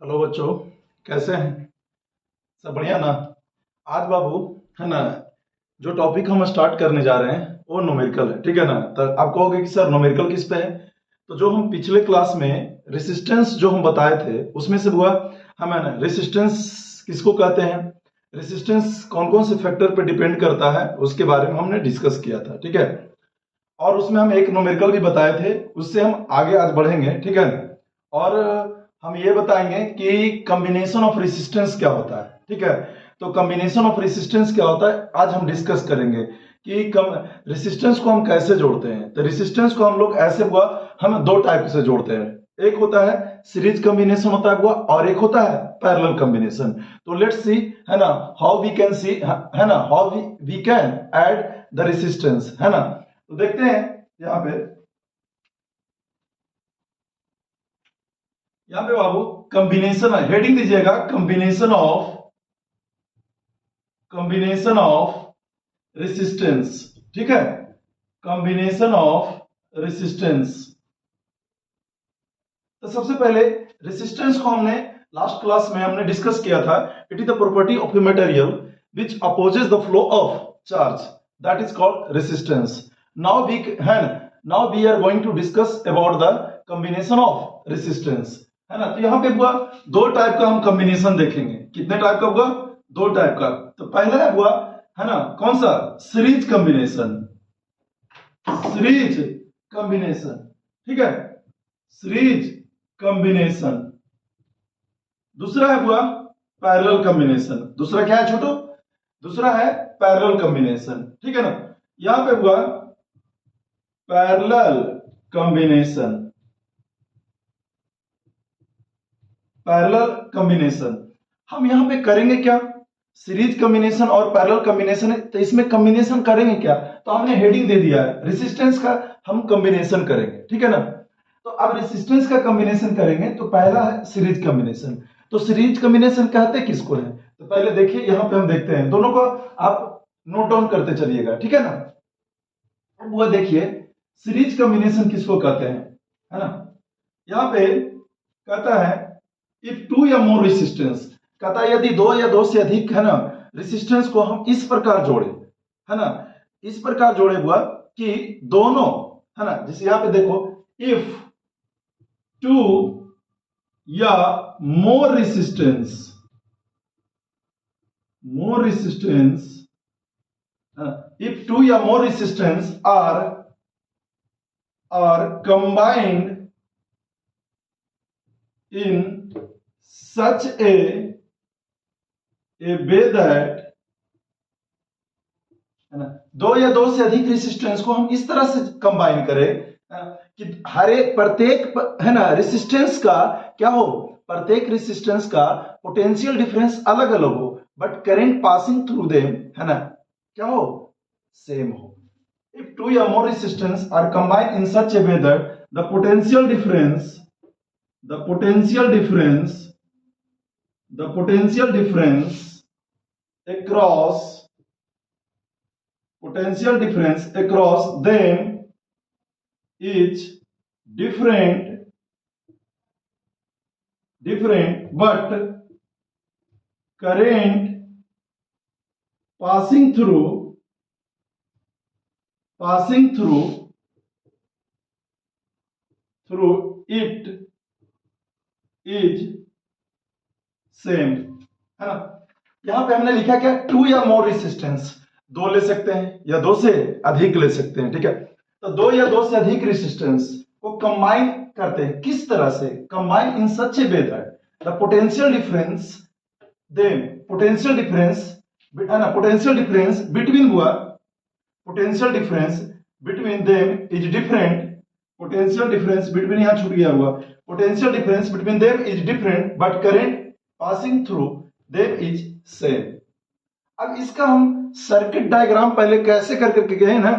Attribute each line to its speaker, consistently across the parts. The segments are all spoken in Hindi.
Speaker 1: हेलो बच्चों, कैसे हैं? सब बढ़िया ना? आज बाबू, है ना, जो टॉपिक हम स्टार्ट करने जा रहे हैं वो न्यूमेरिकल है, ठीक है ना? तो आप कहोगे कि सर न्यूमेरिकल किस पे है? तो जो हम पिछले क्लास में रेसिस्टेंस जो हम बताए थे उसमें से हुआ हमें ना, रेसिस्टेंस किसको कहते हैं, रेसिस्टेंस कौन कौन से फैक्टर पे डिपेंड करता है, उसके बारे में हमने डिस्कस किया था, ठीक है? और उसमें हम एक न्यूमेरिकल भी बताए थे, उससे हम आगे आज बढ़ेंगे, ठीक है? और हम ये बताएंगे कि कॉम्बिनेशन ऑफ रेसिस्टेंस क्या होता है, ठीक है? तो कॉम्बिनेशन ऑफ रेसिस्टेंस क्या होता है आज हम डिस्कस करेंगे कि कम रेसिस्टेंस को हम कैसे जोड़ते हैं। तो रेसिस्टेंस को हम लोग ऐसे हुआ, हम दो टाइप से जोड़ते हैं। एक होता है सीरीज कॉम्बिनेशन होता है हुआ, और एक होता है पैरेलल कॉम्बिनेशन। तो लेट्स सी, है ना, हाउ वी कैन सी, है ना, how we can add the resistance, है ना? तो देखते हैं यहाँ पे, यहाँ पे बाबू कॉम्बिनेशन हेडिंग दीजिएगा, कॉम्बिनेशन ऑफ रेसिस्टेंस, ठीक है? Combination of resistance. तो सबसे पहले रेसिस्टेंस को हमने लास्ट क्लास में हमने डिस्कस किया था। It is the property of a material which opposes the flow of charge, that is called resistance. Now we है, now we are going to discuss about the combination of resistance, है ना? तो यहाँ पे हुआ दो टाइप का हम कॉम्बिनेशन देखेंगे। कितने टाइप का हुआ? दो टाइप का। तो पहला है हुआ, है ना, कौन सा? सीरीज कॉम्बिनेशन, सीरीज कॉम्बिनेशन, ठीक है? Series combination. दूसरा है हुआ पैरेलल कॉम्बिनेशन। दूसरा क्या है छोटू? दूसरा है पैरेलल कॉम्बिनेशन, ठीक है ना? यहां पे हुआ पैरेलल कॉम्बिनेशन, पैरेलल कॉम्बिनेशन। हम यहां पे करेंगे क्या? सीरीज कॉम्बिनेशन और पैरेलल कॉम्बिनेशन है, तो इसमें कॉम्बिनेशन करेंगे क्या? तो हमने हेडिंग दे दिया है रेसिस्टेंस का, हम कॉम्बिनेशन करेंगे, ठीक है ना? तो अब रेसिस्टेंस का कॉम्बिनेशन करेंगे तो पहला है सीरीज कॉम्बिनेशन। तो सीरीज कॉम्बिनेशन कहते किसको है? तो पहले देखिए यहां पे हम देखते हैं, दोनों को आप नोट डाउन करते चलिएगा, ठीक है ना? अब वो देखिए सीरीज कॉम्बिनेशन किसको कहते हैं, है ना? यहां पे कहता है इफ टू या मोर रेसिस्टेंस, कहता है यदि दो या दो से अधिक, है ना, रेसिस्टेंस को हम इस प्रकार जोड़े, है ना, इस प्रकार जोड़े हुआ कि दोनों, है ना, जैसे यहां पे देखो, इफ टू या more resistance, more resistance, if two या more resistance are combined in such a way that, है ना, दो या दो से अधिक रेसिस्टेंस को हम इस तरह से कंबाइन करें, है ना, कि हर एक प्रत्येक, है ना, रेसिस्टेंस का क्या हो, प्रत्येक रेसिस्टेंस का पोटेंशियल डिफरेंस अलग अलग हो, but current passing through them, है ना, क्या हो, सेम हो। If two or more resistance are combined in such a way that the potential difference, the potential difference, the potential difference across, potential difference across them is different, different, but current passing through, passing through it is same, है ना? यहां पे हमने लिखा क्या? टू या मोर रेसिस्टेंस, दो ले सकते हैं या दो से अधिक ले सकते हैं, ठीक है? तो दो या दो से अधिक रेसिस्टेंस को कंबाइन करते हैं, किस तरह से? Combine in such a way that the potential difference, then potential difference, है ना, पोटेंशियल डिफरेंस बिटवीन हुआ, potential difference between them is different, potential difference between, यहां छूट गया हुआ, potential difference between them is different but current passing through them is same. अब इसका हम सर्किट डायग्राम पहले कैसे कर करके गए ना,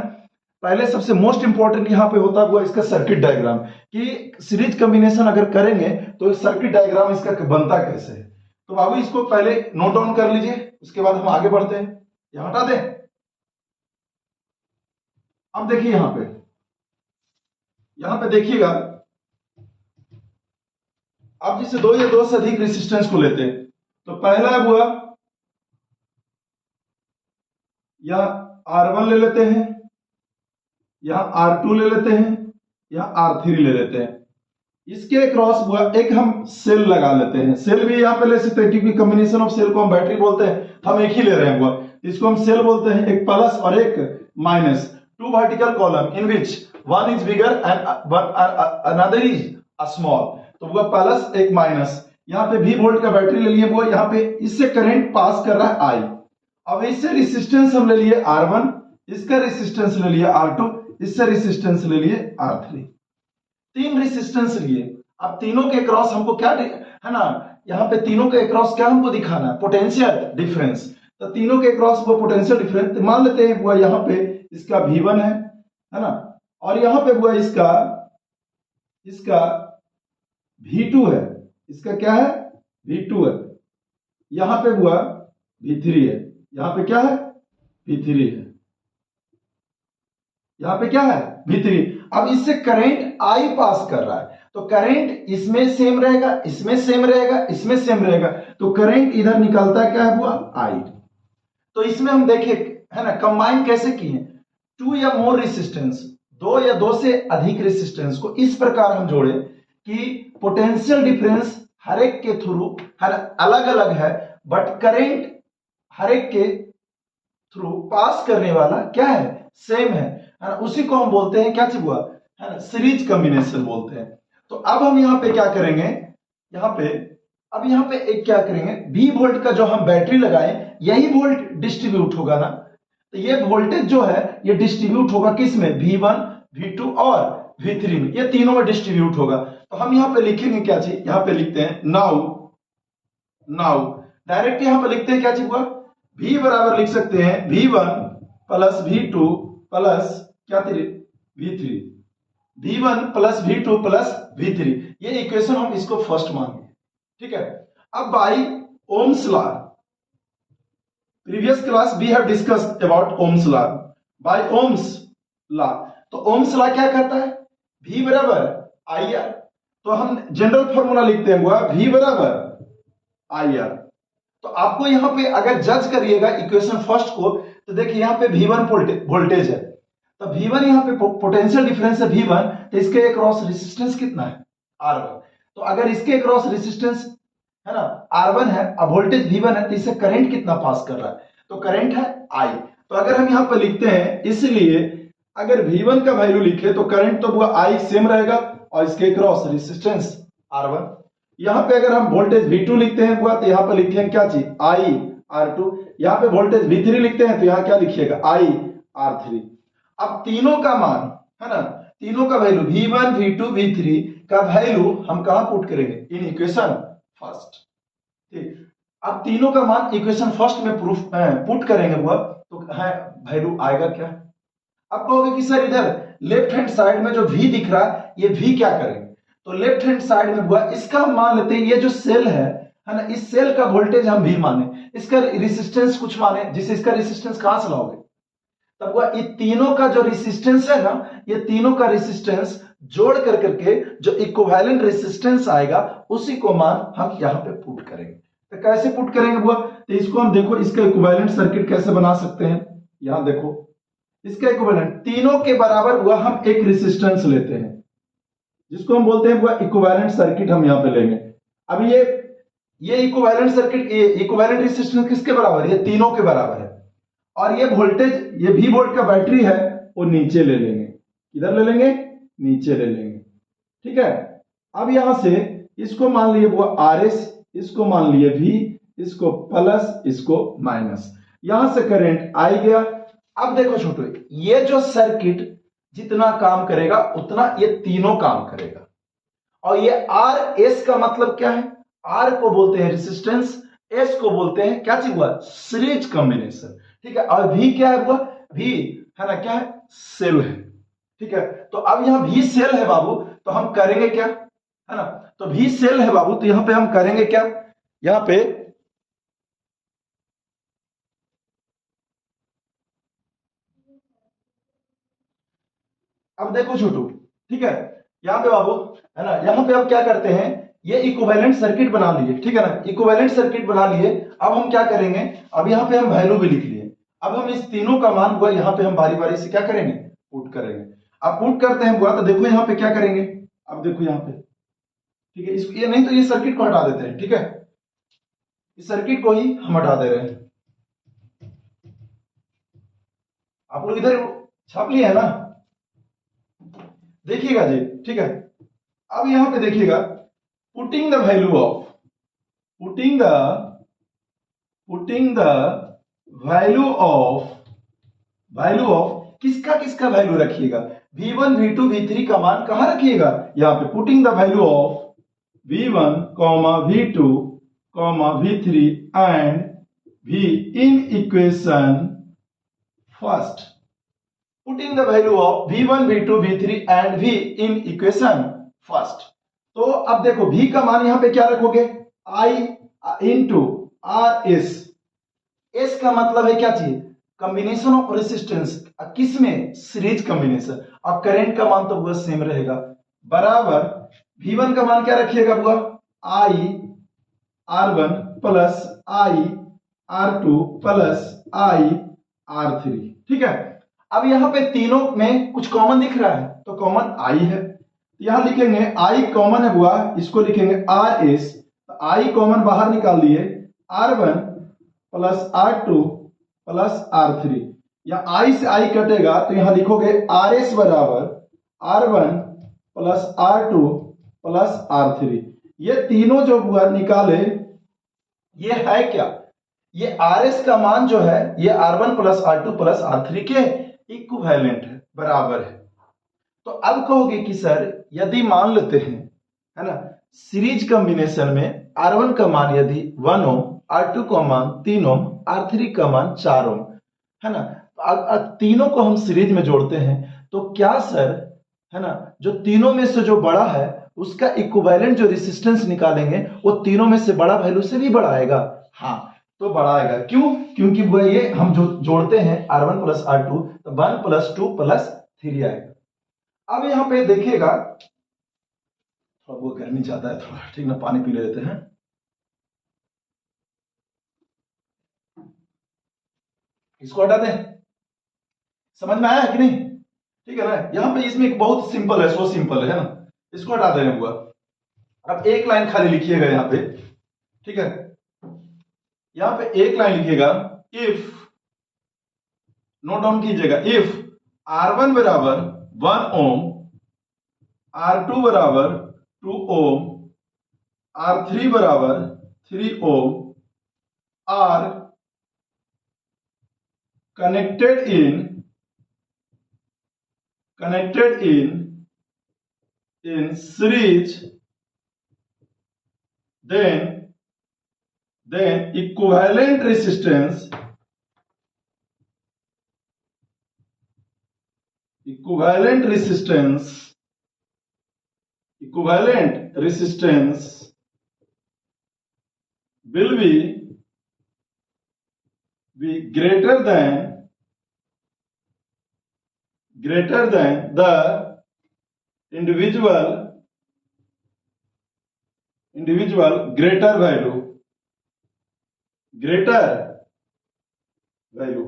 Speaker 1: पहले सबसे मोस्ट इंपॉर्टेंट यहां पे होता हुआ इसका सर्किट डायग्राम, कि सीरीज कॉम्बिनेशन अगर करेंगे तो सर्किट डायग्राम इसका बनता कैसे है। तो बाबू इसको पहले नोट डाउन कर लीजिए, उसके बाद हम आगे बढ़ते हैं। यहां हटा दें। अब देखिए यहां पे देखिएगा, अब जिसे दो या दो से अधिक रेसिस्टेंस को लेते हैं, तो पहला हुआ यह R1 ले लेते हैं, यहां R2 ले लेते हैं, यहां R3 ले लेते हैं। इसके क्रॉस हुआ एक हम सेल लगा लेते हैं। सेल भी यहां पे ले सकते हैं क्योंकि कॉम्बिनेशन ऑफ सेल को हम बैटरी बोलते हैं, हम एक ही ले रहे हैं। हुआ इसको हम सेल बोलते हैं, एक प्लस और एक minus, two vertical column in which one is bigger and another is small. तो वो प्लस एक माइनस, यहाँ पे V वोल्ट का बैटरी ले लिए, वो यहाँ पे इससे करंट पास कर रहा है I। अब इससे रेसिस्टेंस हम ले लिए R1, इसका रेसिस्टेंस ले लिए R2, इससे रेसिस्टेंस ले लिए R3। तीन रेसिस्टेंस लिए। अब तीनों के क्रॉस हमको क्या है ना, यहाँ पे तीनों के क्रॉस क्या हमको दिखाना है, पोटेंशियल डिफरेंस। तो तीनों के क्रॉस वो पोटेंशियल डिफरेंस मान लेते हैं। हुआ यहाँ पे इसका V1 है ना, और यहाँ पे हुआ इसका V2 है, इसका क्या है V2 है, यहाँ पे हुआ V3 है, यहाँ पे क्या है V3 है, यहाँ पे क्या है V3। अब इससे करंट I पास कर रहा है, तो करंट इसमें सेम रहेगा, इसमें सेम रहेगा, इसमें सेम रहेगा, तो करंट इधर निकलता क्या है हुआ I। तो इसमें हम देखें है ना, कंबाइन कैसे किए, टू या मोर रेसिस्टेंस, दो या दो से अधिक रेसिस्टेंस को इस प्रकार हम जोड़े कि पोटेंशियल डिफरेंस हर एक के थ्रू हर अलग अलग है, बट करंट हर एक के थ्रू पास करने वाला क्या है सेम है ना। उसी को हम बोलते हैं क्या चीज हुआ है ना, सीरीज कॉम्बिनेशन बोलते हैं। तो अब हम यहाँ पे क्या करेंगे, अब यहाँ पे एक क्या करेंगे, V वोल्ट का जो हम बैटरी लगाए यही वोल्ट डिस्ट्रीब्यूट होगा ना, तो ये वोल्टेज जो है ये डिस्ट्रीब्यूट होगा किस में, V1 V2 और V3 में, ये तीनों में डिस्ट्रीब्यूट होगा। तो हम यहाँ पे लिखेंगे क्या चीज, यहाँ पे लिखते हैं नाउ डायरेक्ट यहाँ पे लिखते हैं क्या चीज हुआ, V बराबर लिख सकते हैं V1 प्लस V2 प्लस क्या V3, V1 plus V2 plus V3, ये इक्वेशन हम इसको फर्स्ट मानेंगे। ठीक है, अब by Ohm's law, previous class we have discussed about Ohm's law, by Ohm's law. तो ओम्स लॉ क्या कहता है, V बराबर IR, तो हम जनरल फॉर्मूला लिखते हैं हुआ V बराबर IR। तो आपको यहां पे अगर जज करिएगा इक्वेशन फर्स्ट को, तो देखिए यहां पे V1 वोल्टेज है, तो V1 यहां पे पोटेंशियल डिफरेंस है V1, तो इसके अक्रॉस रेसिस्टेंस कितना है R1। तो अगर इसके अक्रॉस रेसिस्टेंस है ना R1 है, अब वोल्टेज V1 है, तो इससे करंट कितना पास कर रहा है, तो करंट है I। तो अगर हम यहां पर लिखते हैं, इसलिए अगर V1 का वैल्यू लिखे तो करंट तो वो I सेम रहेगा और इसके अक्रॉस रेसिस्टेंस R1। यहां पे अगर हम वोल्टेज V2 लिखते हैं तो यहां पर लिखेंगे क्या चीज I R2, यहां पे वोल्टेज V3 लिखते हैं तो यहां क्या लिखिएगा I R3। अब तीनों का मान है ना, तीनों का वैल्यू V1 V2 V3 का वैल्यू हम कहां पुट करेंगे, इन इक्वेशन फर्स्ट। ठीक, अब तीनों का मान इक्वेशन फर्स्ट में प्रूफ पुट करेंगे हुआ, तो है वैल्यू आएगा क्या। अब कहोगे कि सर इधर लेफ्ट हैंड साइड में जो V दिख रहा है ये V क्या करेंगे, तो लेफ्ट हैंड साइड में हुआ इसका हम मान लेते हैं, ये जो सेल है ना, इस सेल का वोल्टेज हम V माने, इसका रेसिस्टेंस कुछ माने, जिससे इसका रेसिस्टेंस कहां से लाओगे, तब हुआ ये तीनों का जो रेसिस्टेंस है ना, ये तीनों का रेसिस्टेंस जोड़ कर करके जो इक्विवेलेंट रेसिस्टेंस आएगा उसी को मान हम यहां पे पुट करेंगे। तो कैसे पुट करेंगे हुआ, तो इसको हम देखो इसका इक्विवेलेंट सर्किट कैसे बना सकते हैं। यहां देखो इसका इक्विवेलेंट तीनों के बराबर हुआ, हम एक रेसिस्टेंस लेते हैं जिसको हम बोलते हैं हुआ इक्विवेलेंट सर्किट, हम यहां पे लेंगे। अब ये इक्विवेलेंट सर्किट, ये इक्विवेलेंट रेसिस्टेंस किसके बराबर है, ये तीनों के बराबर है। और ये वोल्टेज, ये V वोल्ट का बैटरी है, वो नीचे ले लेंगे, किधर ले लेंगे, नीचे ले लेंगे। ठीक है, अब यहां से इसको मान लिए वो RS, इसको मान लिए V, इसको प्लस, इसको माइनस, यहां से करंट आई गया। अब देखो छोटो, ये जो सर्किट जितना काम करेगा उतना ये तीनों काम करेगा। और ये RS का मतलब क्या है, R को बोलते हैं रेसिस्टेंस, S को बोलते हैं क्या चीज हुआ, सीरीज कॉम्बिनेशन। ठीक है, और V क्या है, हुआ V है ना, क्या है, सेल है। ठीक है, तो अब यहां V सेल है बाबू, तो हम करेंगे क्या है ना, तो V सेल है बाबू, तो यहां पे हम करेंगे क्या, यहां पे अब देखो छोटू, ठीक है, यहां पे बाबू है ना, यहां पे अब क्या करते हैं, ये इक्विवेलेंट सर्किट बना लिए, ठीक है ना, इक्विवेलेंट सर्किट बना लिए। अब हम क्या करेंगे, अब यहाँ पे हम वैल्यू भी लिख लिए। अब हम इस तीनों का मान हुआ यहाँ पे हम बारी बारी से क्या करेंगे, पुट करेंगे। अब पुट करते हैं हुआ तो देखो यहाँ पे क्या करेंगे, अब देखो यहाँ पे, ठीक है, ये नहीं तो ये सर्किट को हटा देते हैं, ठीक है, इस सर्किट को ही हम हटा दे रहे हैं। आप लोग इधर छाप लिए है ना, देखिएगा जी, ठीक है। अब यहां पे देखिएगा, putting the value of, putting the value of किसका किसका वैल्यू रखिएगा, v1 v2 v3 का मान कहां रखिएगा, यहां पे putting the value of v1, v2, v3 and v in equation first, putting the value of v1 v2 v3 and v in equation first। तो अब देखो v का मान यहां पे क्या रखोगे, i into rs, s का मतलब है क्या चीज, कॉम्बिनेशन ऑफ रेसिस्टेंस, किसमें, सीरीज कॉम्बिनेशन। अब करंट का मान तो वो सेम रहेगा, बराबर v1 का मान क्या रखिएगा हुआ, i r1 plus i r2 plus i r3, ठीक है। अब यहां पे तीनों में कुछ कॉमन दिख रहा है तो कॉमन i है, यहां लिखेंगे i कॉमन है हुआ, इसको लिखेंगे rs, i कॉमन बाहर निकाल दिए, r1 plus r2 plus r3, या i से i कटेगा तो यहां लिखोगे rs बराबर r1 plus r2 plus r3। ये तीनों जो हुआ निकाले, ये है क्या, ये rs का मान जो है ये r1 plus r2 plus r3 के इक्विवेलेंट है, बराबर है। तो अब कहोगे कि सर यदि मान लेते हैं, है ना, सीरीज कॉम्बिनेशन में R1 का मान यदि 1 ओम, R2 का मान 3 ओम, R3 का मान 4 ओम, है ना, तीनों को हम सीरीज में जोड़ते हैं तो क्या सर, है ना, जो तीनों में से जो बड़ा है उसका इक्विवेलेंट जो रेजिस्टेंस निकालेंगे वो तीनों में से बड़ा वैल्यू से भी बड़ा आएगा, हाँ तो बड़ा आएगा, क्यों, क्योंकि वो ये हम जो जोड़ते हैं R1 प्लस R2 तो 1 प्लस 2 प्लस 3 आएगा। अब यहां पे देखिएगा, थोड़ा वो गर्मी ज्यादा है थोड़ा, ठीक ना, पानी पी लेते हैं। इसको हटा दें, समझ में आया है कि नहीं, ठीक है ना। यहां पे इसमें एक बहुत सिंपल है, सो सिंपल है ना, इसको हटा देने हुआ। अब एक लाइन खाली लिखिएगा यहां पे, ठीक है, यहां पे एक लाइन लिखिएगा, इफ, नोट डाउन कीजिएगा, इफ R1 बराबर 1 ओम, R2 बराबर 2 ओम, R3 बराबर 3 ohm are connected in series, then equivalent resistance will be greater than the individual greater value।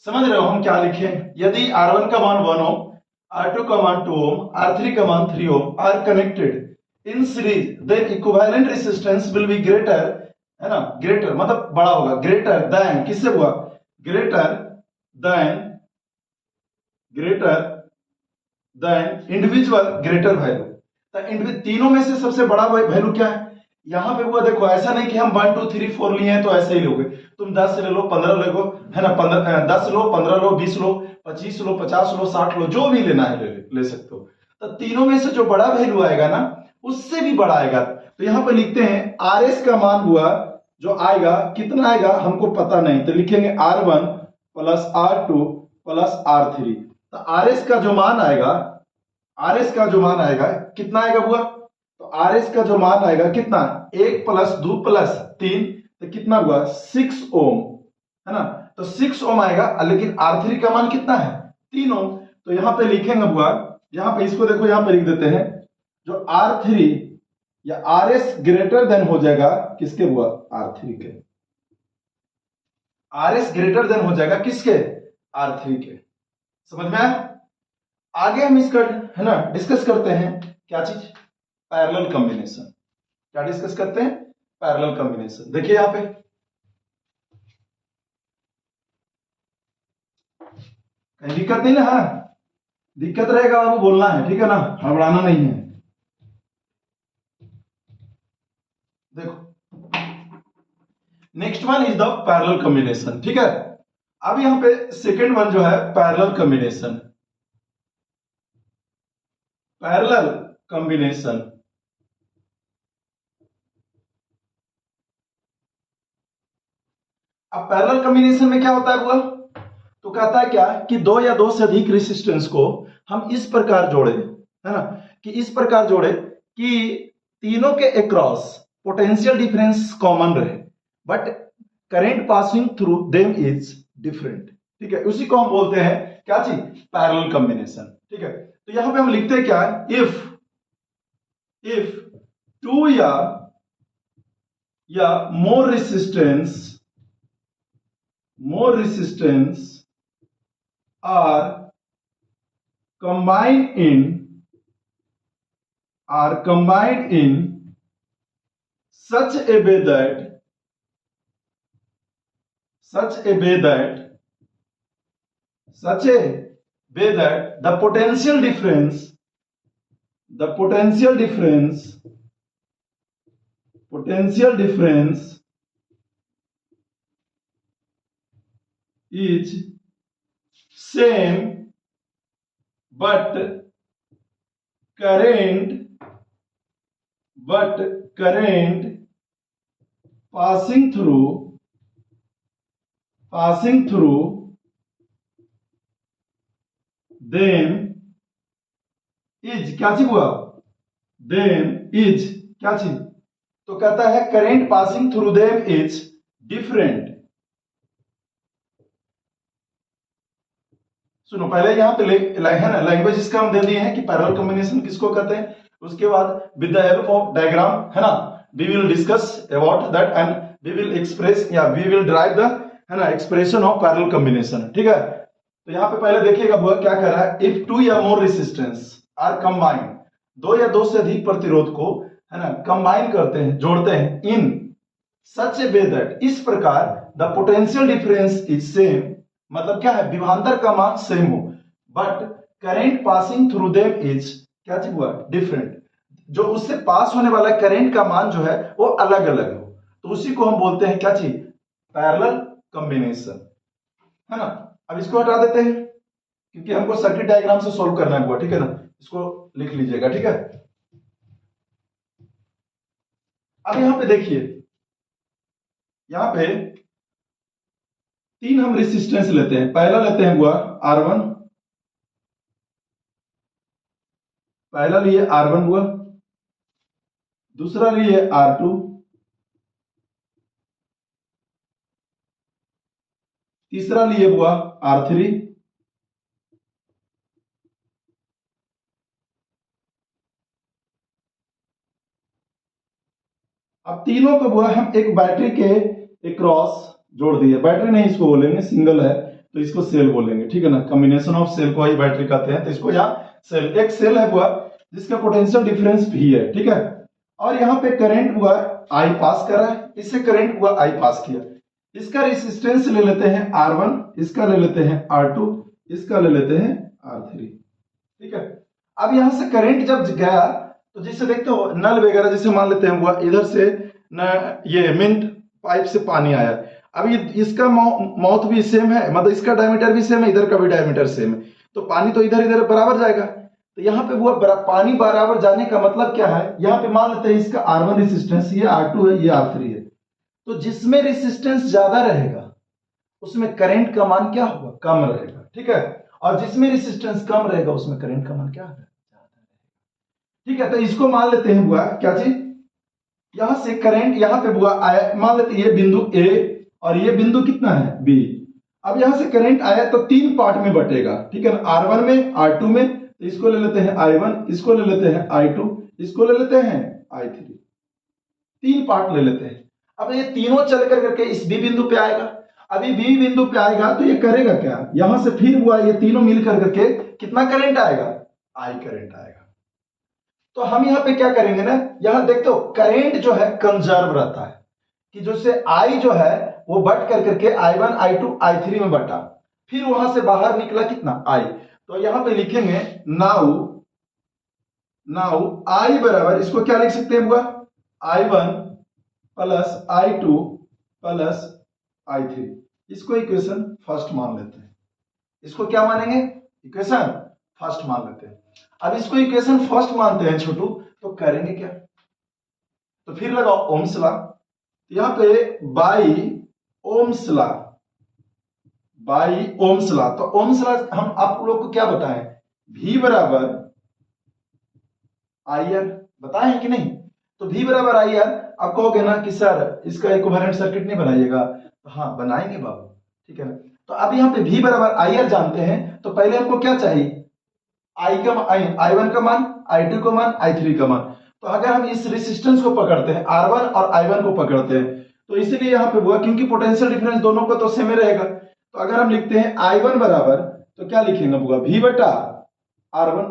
Speaker 1: समझ रहे हो हम क्या लिखें, यदि R1 का मान 1 ओम, R2 का मान 2 ओम, R3 का मान 3 ohm R connected in series, then equivalent resistance will be greater, है ना, ग्रेटर मतलब बड़ा होगा, ग्रेटर देन किससे हुआ, greater than individual greater value. तो तीनों में से सबसे बड़ा वैल्यू क्या है, यहां पे हुआ देखो, ऐसा नहीं कि हम 1 2 3 4 लिए हैं तो ऐसे ही लोगे, तुम 10 ले लो, 15 ले लो, है ना, 10 लो, 15 लो, 20 लो, 25 लो, 50 लो, 60 लो, जो भी लेना है ले सकते हो। तो तीनों में से जो बड़ा वैल्यू आएगा ना उससे भी बड़ा आएगा। तो यहां पे लिखते हैं RS का मान हुआ जो आएगा, कितना आएगा हमको पता नहीं, तो लिखेंगे R1 plus R2 plus R3। तो RS का जो मान आएगा कितना आएगा हुआ, तो RS का जो मान आएगा कितना, 1 प्लस 2 प्लस 3, तो कितना हुआ 6 ओम, है ना, तो 6 ओम आएगा, लेकिन R3 का मान कितना है 3 ओम। तो यहां पे लिखेंगे हुआ, यहां पे इसको देखो, यहां पे लिख देते हैं जो R3 या आर एस ग्रेटर देन हो जाएगा किसके हुआ, R3 के। आर एस ग्रेटर देन हो जाएगा किसके, R3 के। समझ में आया? आगे हम इसका है ना डिस्कस करते हैं क्या चीज, पैरेलल कॉम्बिनेशन। क्या डिस्कस करते हैं, पैरेलल कॉम्बिनेशन। देखिए यहां पे कहीं दिक्कत नहीं ना, हाँ दिक्कत रहेगा बाबू बोलना है, ठीक है ना, हड़बड़ाना नहीं है। देखो next one is the parallel combination, ठीक है। अब यहां पे सेकेंड वन जो है पैरेलल कॉम्बिनेशन, पैरेलल कॉम्बिनेशन। अब पैरेलल कॉम्बिनेशन में क्या होता है बुआ, तो कहता है क्या कि दो या दो से अधिक रेसिस्टेंस को हम इस प्रकार जोड़े, है ना, कि इस प्रकार जोड़े कि तीनों के अक्रॉस पोटेंशियल डिफरेंस कॉमन रहे but current passing through them is different, ठीक है। उसी को हम बोलते हैं क्या चीज, पैरेलल कॉम्बिनेशन, ठीक है। तो यहां पे हम लिखते हैं क्या, इफ टू या मोर resistance are combined in such a way that the potential difference is same but current passing through them is क्या चीज हुआ, them is क्या चीज, तो कहता है current passing through them is different. सुनो पहले यहां पे है ना लैंग्वेज इसका हम दे दिए हैं कि पैरेलल कॉम्बिनेशन किसको कहते हैं, उसके बाद with the help of diagram है ना we will discuss about that and we will express या वी विल ड्राइव द है ना एक्सप्रेशन ऑफ पैरेलल कॉम्बिनेशन, ठीक है। तो यहां पे पहले देखिएगा बुआ क्या कर रहा है, इफ टू या मोर रेसिस्टेंस आर कंबाइंड, दो या दो से अधिक प्रतिरोध को है ना कंबाइन करते हैं, जोड़ते हैं, इन सच ए वे दैट, इस प्रकार the potential difference is same, मतलब क्या है विभवांतर का मान सेम हो but current passing through them is क्या चीज हुआ, डिफरेंट, जो उससे पास होने वाला करंट का मान जो है वो अलग अलग हो, तो उसी को हम बोलते हैं क्या चीज, पैरेलल कॉम्बिनेशन, है ना। अब इसको हटा देते हैं क्योंकि हमको सर्किट डायग्राम से सॉल्व करना है, ठीक है ना, इसको लिख लीजिएगा, ठीक है। अब यहां पे देखिए, यहां पे तीन हम रेसिस्टेंस लेते हैं, पहला लेते हैं हुआ R1, पहला लिए R1 हुआ, दूसरा लिए R2, तीसरा लिए हुआ R3, अब तीनों को हुआ हम एक बैटरी के क्रॉस जोड़ दिए, बैटरी नहीं इसको बोलेंगे, सिंगल है तो इसको सेल बोलेंगे, ठीक है ना, कॉम्बिनेशन ऑफ सेल को ही बैटरी कहते हैं, तो इसको यहाँ सेल, एक सेल है हुआ जिसका पोटेंशियल डिफरेंस भी है, ठीक है, और यहाँ पे करंट हुआ I पास कर रहा है, इससे करंट हुआ I पास किया, इसका रेसिस्टेंस ले लेते हैं R1, इसका ले लेते हैं R2, इसका ले लेते हैं R3, ठीक है। अब यहां से करंट जब गया तो जैसे देखते हो नल वगैरह जैसे मान लेते हैं हुआ इधर से न ये मेन पाइप से पानी आया, अब ये इसका माउथ भी सेम है, मतलब इसका डायमीटर भी सेम है, इधर का भी डायमीटर सेम है, तो पानी तो इधर इधर बराबर जाएगा, तो यहाँ पे वो पानी बराबर जाने का मतलब क्या है, यहाँ पे मान लेते हैं इसका R1 रेसिस्टेंस, ये R2 है, ये R3 है, तो जिसमें रेसिस्टेंस ज्यादा रहेगा उसमें करंट का मान क्या होगा, कम रहेगा, ठीक है, और जिसमें रेसिस्टेंस कम रहेगा उसमें करंट का मान क्या होगा, ठीक है। तो इसको मान लेते हैं बुआ क्या चीज, यहां से करंट यहां पे बुआ आया, मान लेते हैं ये बिंदु A और ये बिंदु कितना है B, अब यहां से करंट आया तो तीन पार्ट में बटेगा, ठीक है ना, R1 में, R2 में, तो इसको ले लेते हैं I1, इसको ले लेते हैं I2, इसको ले लेते हैं I3। 3 पार्ट ले लेते हैं। अब ये तीनों चल कर करके इस बी बिंदु पे आएगा। अभी बी बिंदु पे आएगा तो ये करेगा क्या, यहां से फिर हुआ ये तीनों मिल कर करके कितना करंट आएगा, I करंट आएगा। तो हम यहाँ पे क्या करेंगे ना, यहां देखते हो करंट जो है कंजर्व रहता है कि जो से I जो है वो बट कर करके I1 I2 I3 में बटा, फिर वहां से बाहर निकला कितना I। तो यहां पे लिखेंगे नाउ I बराबर, इसको क्या लिख सकते हैं I1 plus I2 plus I3। इसको इक्वेशन फर्स्ट मान लेते हैं। इसको क्या मानेंगे, इक्वेशन फर्स्ट मान लेते हैं। अब इसको इक्वेशन फर्स्ट मानते हैं छोटू, तो करेंगे क्या, तो फिर लगाओ ओम्स लॉ। यहां पे बाई ओम्स लॉ, तो ओम्स लॉ हम आप लोग को क्या बताएं, V बराबर IR बताए हैं कि नहीं। तो V बराबर IR, आप कहोगे ना कि सर इसका इक्विवेलेंट सर्किट नहीं बनाइएगा, तो हाँ बनाएंगे बाबू, ठीक है ना। तो अब यहाँ पे V बराबर IR जानते हैं, तो पहले हमको क्या चाहिए, I1 का मान, I2 का मान, I3 का मान। तो अगर हम इस रेसिस्टेंस को पकड़ते हैं R1 और I1 को पकड़ते हैं, तो इसीलिए यहाँ पे हुआ क्योंकि पोटेंशियल डिफरेंस दोनों का तो सेम ही रहेगा। तो अगर हम लिखते हैं I1 बराबर, तो क्या लिखेंगे V बटा R1।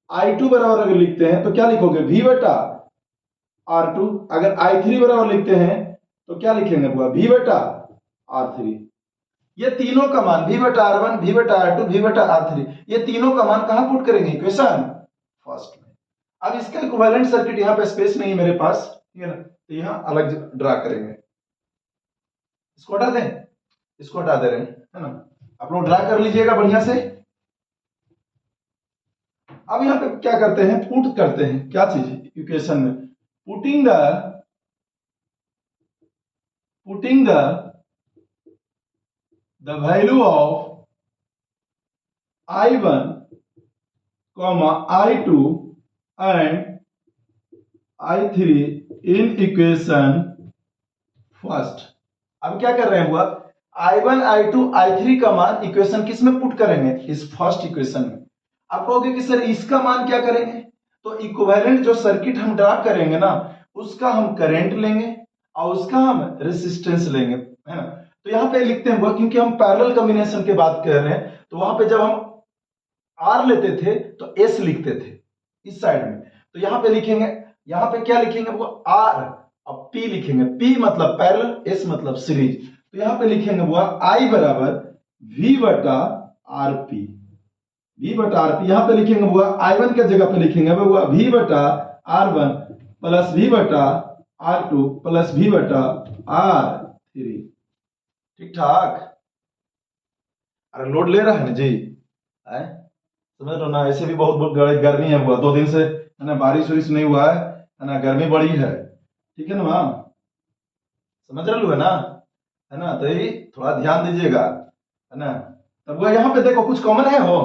Speaker 1: I2 बराबर अगर लिखते हैं तो क्या लिखोगे V बटा R2। अगर I3 बराबर लिखते हैं तो क्या लिखेंगे V बटा R3। ये तीनों का मान V बटा R1, V बटा R2, V बटा R3, ये तीनों का मान कहां पुट करेंगे, इक्वेशन फर्स्ट में। अब इसका इक्विवेलेंट सर्किट यहां पे स्पेस नहीं है मेरे पास, ठीक है ना, तो यहां अलग ड्रा करेंगे। इसको हटा दें, इसको हटा दे रहे हैं, है ना। आप लोग ड्रा कर लीजिएगा बढ़िया से। अब यहां पे क्या करते हैं, पुट करते हैं क्या चीज इक्वेशन में, putting the value of I1, I2 and I3 in equation first. अब क्या कर रहे हैं I1 I2 I3 का मान इक्वेशन किस में पुट करेंगे, इस फर्स्ट इक्वेशन में। आप कहोगे कि सर इसका मान क्या करेंगे, तो इक्विवेलेंट जो सर्किट हम ड्रा करेंगे ना, उसका हम करंट लेंगे और उसका हम रेसिस्टेंस लेंगे, है ना। तो यहां पे लिखते हैं क्योंकि हम पैरेलल कॉम्बिनेशन की बात कर रहे हैं, तो वहां पे जब हम R लेते थे तो S लिखते थे इस साइड में। तो यहां पे लिखेंगे, यहां पे क्या लिखेंगे R और P लिखेंगे, P मतलब पैरेलल, S मतलब सीरीज। तो यहां पे लिखेंगे I बराबर V बटा RP, V बटा RP। यहां पे लिखेंगे I1 के जगह पे लिखेंगे V बटा R1 प्लस V बटा R2 प्लस V बटा R3। ठीक ठाक, अरे लोड ले रहा है ना जी, समझ रहे हो ना। ऐसे भी बहुत गर्मी है 2 दिन से, है ना, बारिश वारिश नहीं हुआ है ना, गर्मी बड़ी है, ठीक है ना मैम, समझ रहे हो है ना। तो ये थोड़ा ध्यान दीजिएगा, है ना। तब यहाँ पे देखो कुछ कॉमन है हो,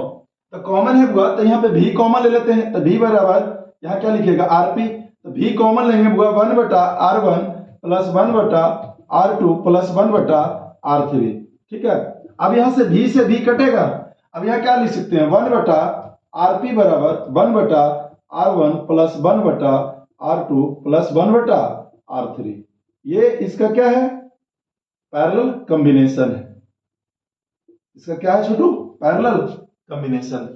Speaker 1: तो कॉमन है तो यहाँ पे भी कॉमन ले लेते हैं। तो भी बराबर यहाँ क्या लिखेगा RP, तो भी कॉमन लेंगे 1 बटा R1 प्लस 1 बटा R2 प्लस 1 बटा R3, ठीक है। अब यहाँ से भी कटेगा, अब यहाँ क्या लिख सकते हैं 1 बटा RP बराबर 1 बटा R1 प्लस 1 बटा R2 प्लस 1 बटा R3। ये इसका क्या है, पैरेलल कॉम्बिनेशन है। इसका क्या है छोटू, पैरेलल कॉम्बिनेशन।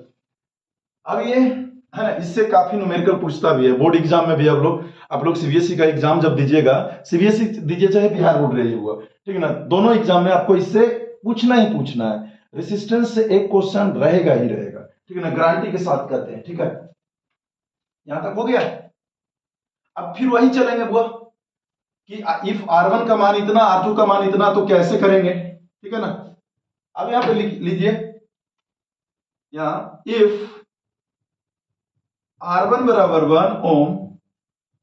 Speaker 1: अब ये है ना, इससे काफी न्यूमेरिकल पूछता भी है बोर्ड एग्जाम में भी। आप लोग सीबीएसई का एग्जाम जब दीजिएगा, सीबीएसई दीजिए चाहे बिहार बोर्ड रही हुआ, ठीक है ना, दोनों एग्जाम में आपको इससे पूछना ही पूछना है। रेसिस्टेंस से एक क्वेश्चन रहेगा ही रहेगा, ठीक है ना, गारंटी के साथ कहते हैं, ठीक है। यहां तक हो गया। अब फिर वही चलेंगे कि इफ R1 का मान इतना, R2 का मान इतना, तो कैसे करेंगे, ठीक है ना। अब यहां पे लिख लीजिए, यहां इफ R1 बराबर 1 ओम,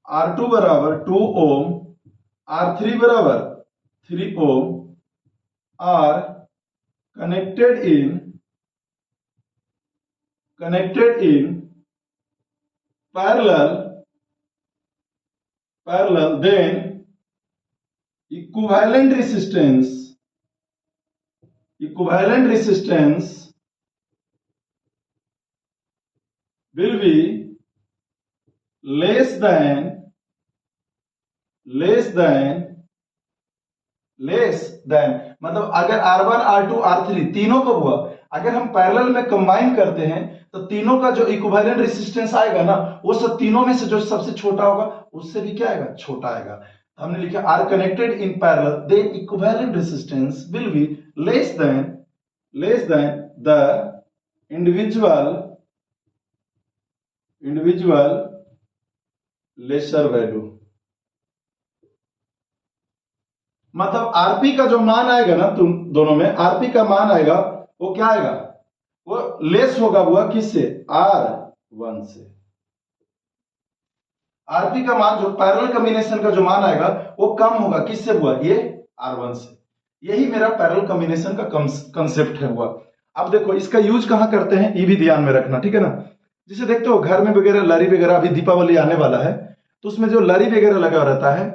Speaker 1: R2 बराबर 2 ओम, R3 बराबर 3 ohm are connected in parallel, then equivalent resistance will be less than less than मतलब अगर R1 R2 R3 तीनों को हुआ, अगर हम पैरेलल में कंबाइन करते हैं तो तीनों का जो इक्विवेलेंट रेजिस्टेंस आएगा ना, वो सब तीनों में से जो सबसे छोटा होगा उससे भी क्या आएगा, छोटा आएगा। हमने लिखा are connected in parallel then equivalent resistance will be less than the individual lesser value. मतलब आरपी का जो मान आएगा ना, तुम दोनों में आरपी का मान आएगा वो क्या आएगा, वो लेस होगा हुआ किससे, R1 से। आरपी का मान जो पैरेलल कॉम्बिनेशन का जो मान आएगा वो कम होगा किससे हुआ, ये R1 से। यही मेरा पैरेलल कॉम्बिनेशन का कंसेप्ट है हुआ। अब देखो इसका यूज कहां करते हैं ये भी ध्यान में रखना, ठीक है ना। जिसे देखते हो घर में वगैरह लरी वगैरह, अभी दीपावली आने वाला है तो उसमें जो लरी वगैरह लगा रहता है,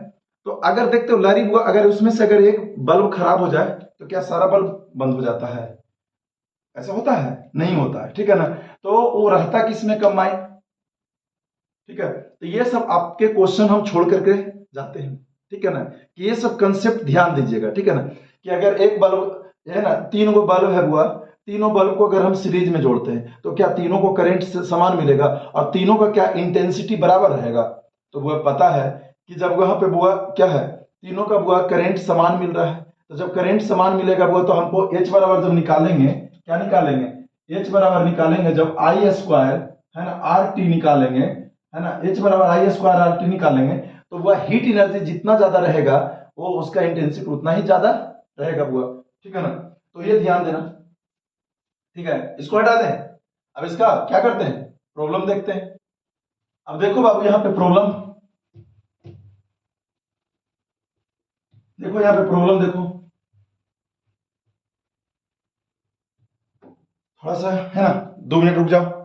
Speaker 1: तो अगर देखते हो लरी हुआ, अगर उसमें से अगर एक बल्ब खराब हो जाए तो क्या सारा बल्ब बंद हो जाता है, ऐसा होता है, नहीं होता है, ठीक है ना। तो वो रहता किसमें कंबाइन, ठीक है। तो ये सब आपके क्वेश्चन हम छोड़ करके जाते हैं, ठीक है ना, कि ये सब कंसेप्ट ध्यान दीजिएगा, ठीक है ना। कि अगर एक बल्ब है ना, तीन गो बल्ब है हुआ, तीनों बल्ब को अगर हम सीरीज में जोड़ते हैं तो क्या तीनों को करंट समान मिलेगा और तीनों का क्या इंटेंसिटी बराबर रहेगा। तो वो पता है कि जब वहां पे बुआ क्या है, तीनों का बुआ करंट समान मिल रहा है, तो जब करंट समान मिलेगा बुआ तो हमको H बराबर जब निकालेंगे, क्या निकालेंगे, H बराबर निकालेंगे जब I स्क्वायर है ना RT निकालेंगे, है ना, H बराबर I स्क्वायर RT निकालेंगे, तो वह हीट एनर्जी जितना ज्यादा रहेगा वो उसका इंटेंसिटी उतना ही ज्यादा रहेगा बुआ, ठीक है ना। तो ये ध्यान देना, ठीक है। इसको हटा दें, अब इसका क्या करते हैं, प्रॉब्लम देखते हैं। अब देखो बाबू यहां पे प्रॉब्लम, देखो यहां पे प्रॉब्लम देखो, थोड़ा सा है ना, 2 मिनट रुक जाओ।